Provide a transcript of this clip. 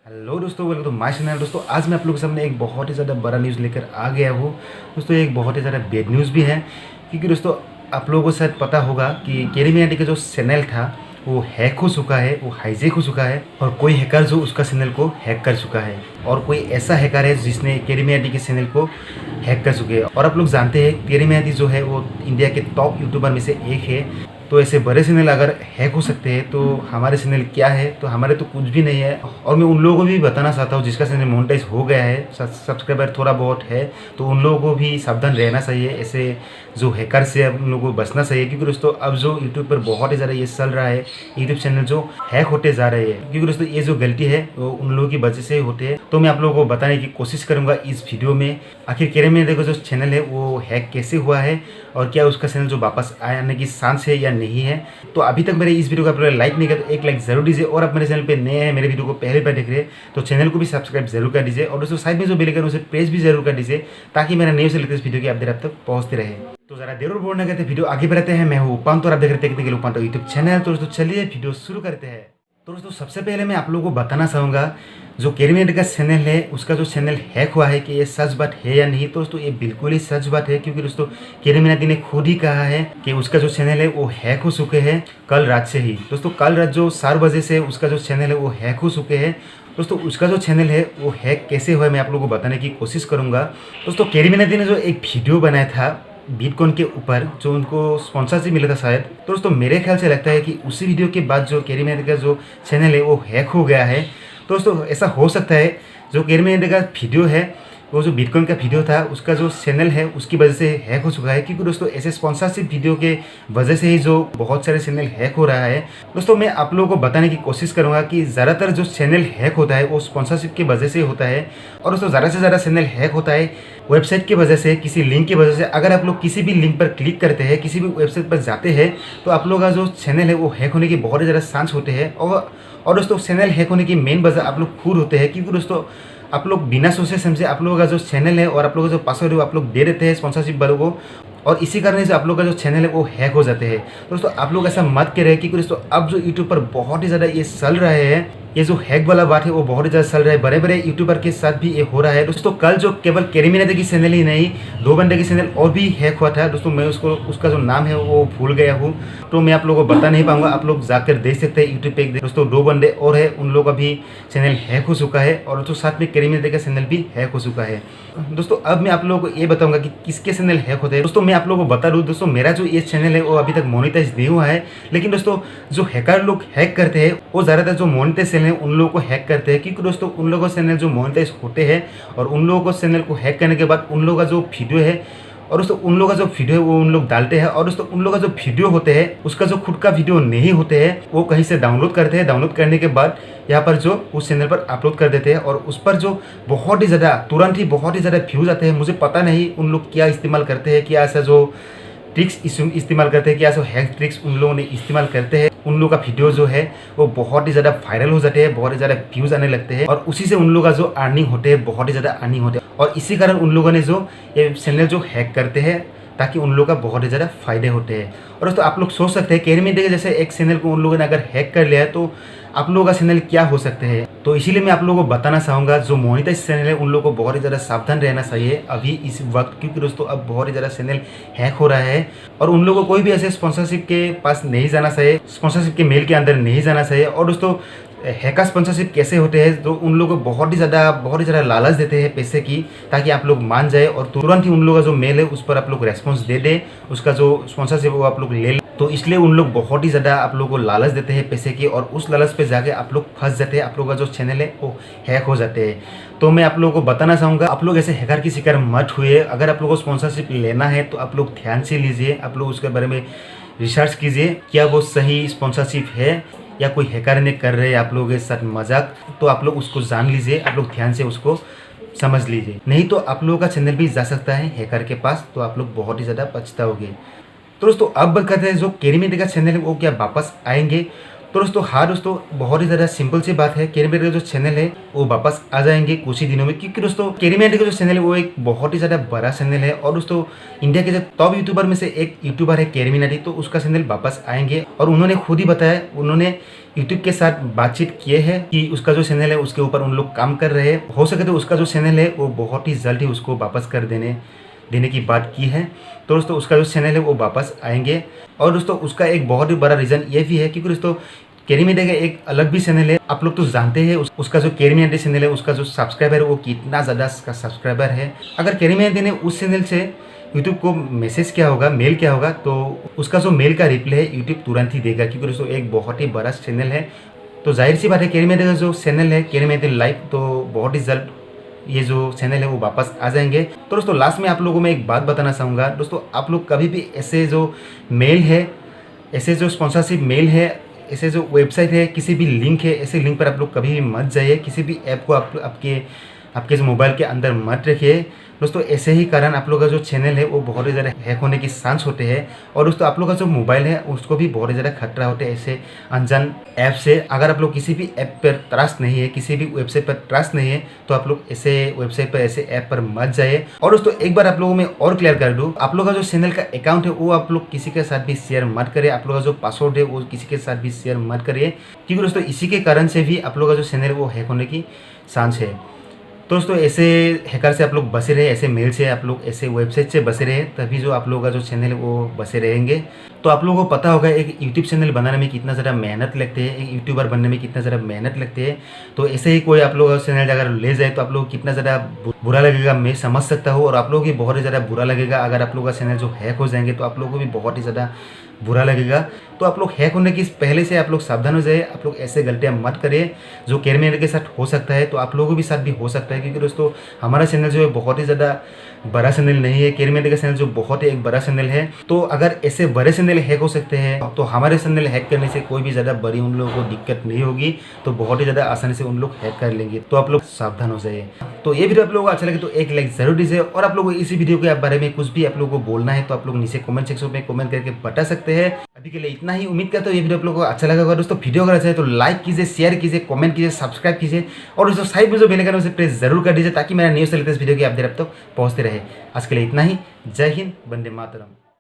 Hello दोस्तों, welcome to my channel. दोस्तों आज मैं आप लोगों के सामने एक बहुत ही ज़्यादा बड़ा न्यूज़ लेकर आ गया हूँ। दोस्तों एक बहुत ही ज़्यादा बैड न्यूज़ भी है, क्योंकि दोस्तों आप लोगों को शायद पता होगा कि केरीमियाटी का जो चैनल था वो हैक हो चुका है, वो हाईजैक हो चुका है और कोई हैकर जो उसका चैनल को हैक कर चुका है और कोई ऐसा हैकर है जिसने केरीमियाटी के चैनल को हैक कर चुके हैं। और आप लोग जानते हैं केरीमियाटी जो है वो इंडिया के टॉप यूट्यूबर में से एक है। तो ऐसे बड़े चैनल अगर हैक हो सकते हैं तो हमारे चैनल क्या है? तो हमारे तो कुछ भी नहीं है। और मैं उन लोगों को भी बताना चाहता हूँ जिसका चैनल मोनेटाइज हो गया है, सब्सक्राइबर थोड़ा बहुत है, तो उन लोगों को भी सावधान रहना चाहिए। ऐसे जो हैकर से उन लोगों को बचना चाहिए, क्योंकि दोस्तों अब जो यूट्यूब पर बहुत ही ज़्यादा ये चल रहा है, यूट्यूब चैनल जो हैक होते जा रहे हैं, क्योंकि दोस्तों ये जो गलती है वो उन लोगों की वजह से ही होते हैं। तो मैं आप लोगों को बताने की कोशिश करूँगा इस वीडियो में, आखिर केरीमियाटी का जो चैनल है वो हैक कैसे हुआ है और क्या उसका चैनल जो वापस आने की चांस है या नहीं है। तो अभी तक मेरे इस वीडियो को आप लोग लाइक नहीं किया तो एक लाइक जरूर दीजिए, और आप मेरे चैनल पे नए हैं, मेरे वीडियो को पहली बार देख रहे हैं तो चैनल को भी सब्सक्राइब जरूर कर दीजिए, और दोस्तों साइड में जो बेल आइकन उसे प्रेस भी जरूर कर दीजिए, ताकि मेरा न्यू से लेटेस्ट वीडियो की अपडेट आप तक पहुंचते रहे। तो जरा देर और बोर न करते वीडियो आगे बढ़ाते हैं। मैं हूँ उपांत और आप देख रहे थे उपांत यूट्यूब चैनल। तो दोस्तों चलिए वीडियो शुरू करते हैं। तो दोस्तों सबसे पहले मैं आप लोगों को बताना चाहूँगा जो केरीमियाटी का चैनल है उसका जो चैनल हैक हुआ है कि ये सच बात है या नहीं। तो दोस्तों ये बिल्कुल ही सच बात है, क्योंकि दोस्तों केरीमियाटी ने खुद ही कहा है कि उसका जो चैनल है वो हैक हो चुके हैं कल रात से ही। दोस्तों कल रात जो 4 बजे से उसका जो चैनल है वो हैक हो चुके हैं। दोस्तों उसका जो चैनल है वो हैक कैसे हुआ है मैं आप लोगों को बताने की कोशिश करूँगा। दोस्तों केरीमियाटी ने जो एक वीडियो बनाया था बिटकॉइन के ऊपर, जो उनको स्पॉन्सरशिप मिला था शायद, तो दोस्तों मेरे ख्याल से लगता है कि उसी वीडियो के बाद जो केरीमियाटी का जो चैनल है वो हैक हो गया है। तो दोस्तों ऐसा हो सकता है जो केरीमियाटी का वीडियो है वो जो बिटकॉइन का वीडियो था उसका जो चैनल है उसकी वजह से हैक हो चुका है, क्योंकि दोस्तों ऐसे स्पॉन्सरशिप वीडियो के वजह से ही जो बहुत सारे चैनल हैक हो रहा है। दोस्तों मैं आप लोगों को बताने की कोशिश करूंगा कि ज़्यादातर जो चैनल हैक होता है वो स्पॉन्सरशिप की वजह से होता है, और दोस्तों ज़्यादा से ज़्यादा चैनल हैक होता है वेबसाइट की वजह से, किसी लिंक की वजह से। अगर आप लोग किसी भी लिंक पर क्लिक करते हैं, किसी भी वेबसाइट पर जाते हैं, तो आप लोगों का जो चैनल है वो हैक होने के बहुत ही ज़्यादा चांस होते हैं। और दोस्तों चैनल हैक होने की मेन वजह आप लोग खुद होते हैं, क्योंकि दोस्तों आप लोग बिना सोचे समझे आप लोगों का जो चैनल है और आप लोगों का जो पासवर्ड है वो आप लोग दे देते हैं स्पॉन्सरशिप वालों को, और इसी कारण से आप लोग का जो चैनल है वो हैक हो जाते हैं। दोस्तों आप लोग ऐसा मत करें, क्योंकि दोस्तों अब जो यूट्यूब पर बहुत ही ज़्यादा ये चल रहे हैं, ये जो हैक वाला बात है वो बहुत ही ज़्यादा चल रहा है, बड़े बड़े यूट्यूबर के साथ भी ये हो रहा है। दोस्तों कल जो केवल केरीमियाटी की चैनल ही नहीं, 2 बंदे की चैनल और भी हैक हुआ था। दोस्तों मैं उसका जो नाम है वो भूल गया हूँ, तो मैं आप लोगों को बता नहीं पाऊंगा, आप लोग जाकर देख सकते हैं यूट्यूब पे। दोस्तों 2 बंदे और है, उन लोगों का भी चैनल हैक हो चुका है, और दोस्तों साथ में केरीमियाटी का चैनल भी हैक हो चुका है। दोस्तों अब मैं आप लोगों को ये बताऊंगा कि किसके चैनल हैक होते हैं। दोस्तों मैं आप लोगों को बता दूं, दोस्तों मेरा जो ये चैनल है वो अभी तक मोनेटाइज नहीं हुआ है, लेकिन दोस्तों जो हैकर लोग हैक करते हैं वो ज़्यादातर जो मोनेटाइज चैनल है उन लोगों को हैक करते हैं, क्योंकि दोस्तों उन लोगों के चैनल जो मोनेटाइज होते हैं और उन लोगों को चैनल को हैक करने के बाद उन लोगों का जो वीडियो है और दोस्तों उन लोगों का जो वीडियो है वो उन लोग डालते हैं, और दोस्तों उन लोगों का जो वीडियो होते हैं उसका जो खुद का वीडियो नहीं होते हैं वो कहीं से डाउनलोड करते हैं। डाउनलोड करने के बाद यहाँ पर जो उस चैनल पर अपलोड कर देते हैं, और उस पर जो बहुत ही ज़्यादा तुरंत ही बहुत ही ज़्यादा व्यूज़ आते हैं। मुझे पता नहीं उन लोग क्या इस्तेमाल करते हैं, क्या ऐसा जो ट्रिक्स इस्तेमाल करते हैं, क्या ऐसा हैक ट्रिक्स उन लोगों ने इस्तेमाल करते हैं। उन लोगों का वीडियो जो है वो बहुत ही ज़्यादा वायरल हो जाते हैं, बहुत ही ज़्यादा व्यूज़ आने लगते हैं, और उसी से उन लोगों का जो अर्निंग होते हैं बहुत ही ज़्यादा अर्निंग होते हैं, और इसी कारण उन लोगों ने जो ये चैनल जो हैक करते हैं ताकि उन लोगों का बहुत ही ज़्यादा फायदे होते हैं। और दोस्तों आप लोग सोच सकते हैं केरीमियाटी के जैसे एक चैनल को उन लोगों ने अगर हैक कर लिया है तो आप लोगों का चैनल क्या हो सकते हैं। तो इसीलिए मैं आप लोगों को बताना चाहूँगा जो मोनेटाइज चैनल है उन लोगों को बहुत ही ज़्यादा सावधान रहना चाहिए अभी इस वक्त, क्योंकि दोस्तों अब बहुत ही ज़्यादा चैनल हैक हो रहा है, और उन लोगों को कोई भी ऐसे स्पॉन्सरशिप के पास नहीं जाना चाहिए, स्पॉन्सरशिप के मेल के अंदर नहीं जाना चाहिए। और दोस्तों हैकर स्पॉन्सरशिप कैसे होते हैं, तो उन लोगों को बहुत ही ज़्यादा लालच देते हैं पैसे की, ताकि आप लोग मान जाए और तुरंत ही उन लोगों का जो मेल है उस पर आप लोग रेस्पॉन्स दे दें, उसका जो स्पॉन्सरशिप है वो आप लोग ले लें। तो इसलिए उन लोग बहुत ही ज़्यादा आप लोगों को लालच देते हैं पैसे की, और उस लालच पे जाके आप लोग फंस जाते हैं, आप लोगों का जो चैनल है वो हैक हो जाते हैं। तो मैं आप लोगों को बताना चाहूँगा आप लोग ऐसे हैकर की शिकार मत हुए। अगर आप लोगों को स्पॉन्सरशिप लेना है तो आप लोग ध्यान से लीजिए, आप लोग उसके बारे में रिसर्च कीजिए, क्या वो सही स्पॉन्सरशिप है या कोई हैकर ने कर रहे हैं आप लोगों के साथ मजाक, तो आप लोग उसको जान लीजिए, आप लोग ध्यान से उसको समझ लीजिए, नहीं तो आप लोगों का चैनल भी जा सकता है हैकर के पास, तो आप लोग बहुत ही ज़्यादा पछताओगे। तो दोस्तों अब बात करते हैं जो केरीमियाटी का चैनल है वो क्या वापस आएंगे। तो दोस्तों हाँ दोस्तों, बहुत ही ज़्यादा सिंपल सी बात है, केरी मिनाटी का जो चैनल है वो वापस आ जाएंगे कुछ ही दिनों में, क्योंकि दोस्तों केरी मिनाटी का जो चैनल है वो एक बहुत ही ज़्यादा बड़ा चैनल है और दोस्तों इंडिया के जो टॉप यूट्यूबर में से एक यूट्यूबर है केरी मिनाटी, तो उसका चैनल वापस आएंगे और उन्होंने खुद ही बताया, उन्होंने यूट्यूब के साथ बातचीत किए है कि उसका जो चैनल है उसके ऊपर उन लोग काम कर रहे हैं, हो सके तो उसका जो चैनल है वो बहुत ही जल्द ही उसको वापस कर देने की बात की है। तो दोस्तों उसका जो चैनल है वो वापस आएंगे और दोस्तों उसका एक बहुत ही बड़ा रीज़न ये भी है क्योंकि दोस्तों केरी मिनाटी का एक अलग भी चैनल है, आप लोग तो जानते हैं उसका जो केरी मिनाटी चैनल है उसका जो सब्सक्राइबर है वो कितना ज़्यादा सब्सक्राइबर है। अगर केरी मिनाटी ने उस चैनल से यूट्यूब को मैसेज किया होगा, मेल किया होगा, तो उसका जो मेल का रिप्लाई है यूट्यूब तुरंत ही देगा, क्योंकि दोस्तों एक बहुत ही बड़ा चैनल है। तो जाहिर सी बात है केरी मिनाटी का जो चैनल है केरी मिनाटी लाइव, तो बहुत ही जल्द ये जो चैनल है वो वापस आ जाएंगे। तो दोस्तों लास्ट में आप लोगों में एक बात बताना चाहूँगा, दोस्तों आप लोग कभी भी ऐसे जो मेल है, ऐसे जो स्पॉन्सरशिप मेल है, ऐसे जो वेबसाइट है, किसी भी लिंक है, ऐसे लिंक पर आप लोग कभी भी मत जाइए, किसी भी ऐप को आपके जो मोबाइल के अंदर मत रखिए दोस्तों। ऐसे ही कारण आप लोग का जो चैनल है वो बहुत ही ज़्यादा हैक होने की चांस होते हैं और दोस्तों आप लोग का जो मोबाइल है उसको भी बहुत ही ज़्यादा खतरा होता है ऐसे अनजान ऐप से। अगर आप लोग किसी भी ऐप पर ट्रस्ट नहीं है, किसी भी वेबसाइट पर ट्रस्ट नहीं है, तो आप लोग ऐसे वेबसाइट पर, ऐसे ऐप पर मत जाइए। और दोस्तों एक बार आप लोगों में और क्लियर कर दूँ, आप लोग का जो चैनल का अकाउंट है वो आप लोग किसी के साथ भी शेयर मत करिए, आप लोग का जो पासवर्ड है वो किसी के साथ भी शेयर मत करिए, क्योंकि दोस्तों इसी के कारण से भी आप लोग का जो चैनल है वो हैक होने की चांस है। तो दोस्तों ऐसे हैकर से आप लोग बचे रहे, ऐसे मेल से आप लोग, ऐसे वेबसाइट से बचे रहे, तभी जो आप लोगों का जो चैनल है वो बचे रहेंगे। तो आप लोगों को पता होगा एक यूट्यूब चैनल बनाने में कितना ज़्यादा मेहनत लगती है, एक यूट्यूबर बनने में कितना ज़्यादा मेहनत लगती है। तो ऐसे ही कोई आप लोग का चैनल अगर ले जाए तो आप लोग कितना ज़्यादा बुरा लगेगा मैं समझ सकता हूँ, और आप लोगों को बहुत ही ज़्यादा बुरा लगेगा अगर आप लोग का चैनल जो हैक हो जाएंगे, तो आप लोगों को भी बहुत ही ज़्यादा बुरा लगेगा। तो आप लोग हैक होने की पहले से आप लोग सावधान हो जाइए, आप लोग ऐसे गलतियां मत करिए जो केरी मिनाटी के साथ हो सकता है, तो आप लोगों के साथ भी हो सकता है, क्योंकि दोस्तों हमारा चैनल जो है बहुत ही ज़्यादा बड़ा चैनल नहीं है, केरी मिनाटी का चैनल जो बहुत ही एक बड़ा चैनल है। तो अगर ऐसे बड़े चैनल हैक हो सकते हैं तो हमारे चैनल हैक करने से कोई भी ज़्यादा बड़ी उन लोगों को दिक्कत नहीं होगी, तो बहुत ही ज़्यादा आसानी से उन लोग हैक कर लेंगे। तो आप लोग सावधान हो जाइए। तो ये वीडियो आप लोगों को अच्छा लगे तो एक लाइक जरूर दीजिए, और आप लोगों को इसी वीडियो के बारे में कुछ भी आप लोगों को बोलना है तो आप लोग नीचे कमेंट सेक्शन में कमेंट करके बता सकते हैं। अभी के लिए इतना ही, उम्मीद करता हूँ ये वीडियो आप लोगों को अच्छा लगा होगा। दोस्तों वीडियो अगर अच्छा है तो लाइक कीजिए, शेयर कीजिए, कमेंट कीजिए, सब्सक्राइब कीजिए, और दोस्तों साइड में जो बेल आइकन है उसे प्रेस जरूर कर दीजिए ताकि मेरा न्यूज़ से लेटेस्ट वीडियो की अपडेट आप तक पहुंचते रहे। आज के लिए इतना ही। जय हिंद, वंदे मातरम।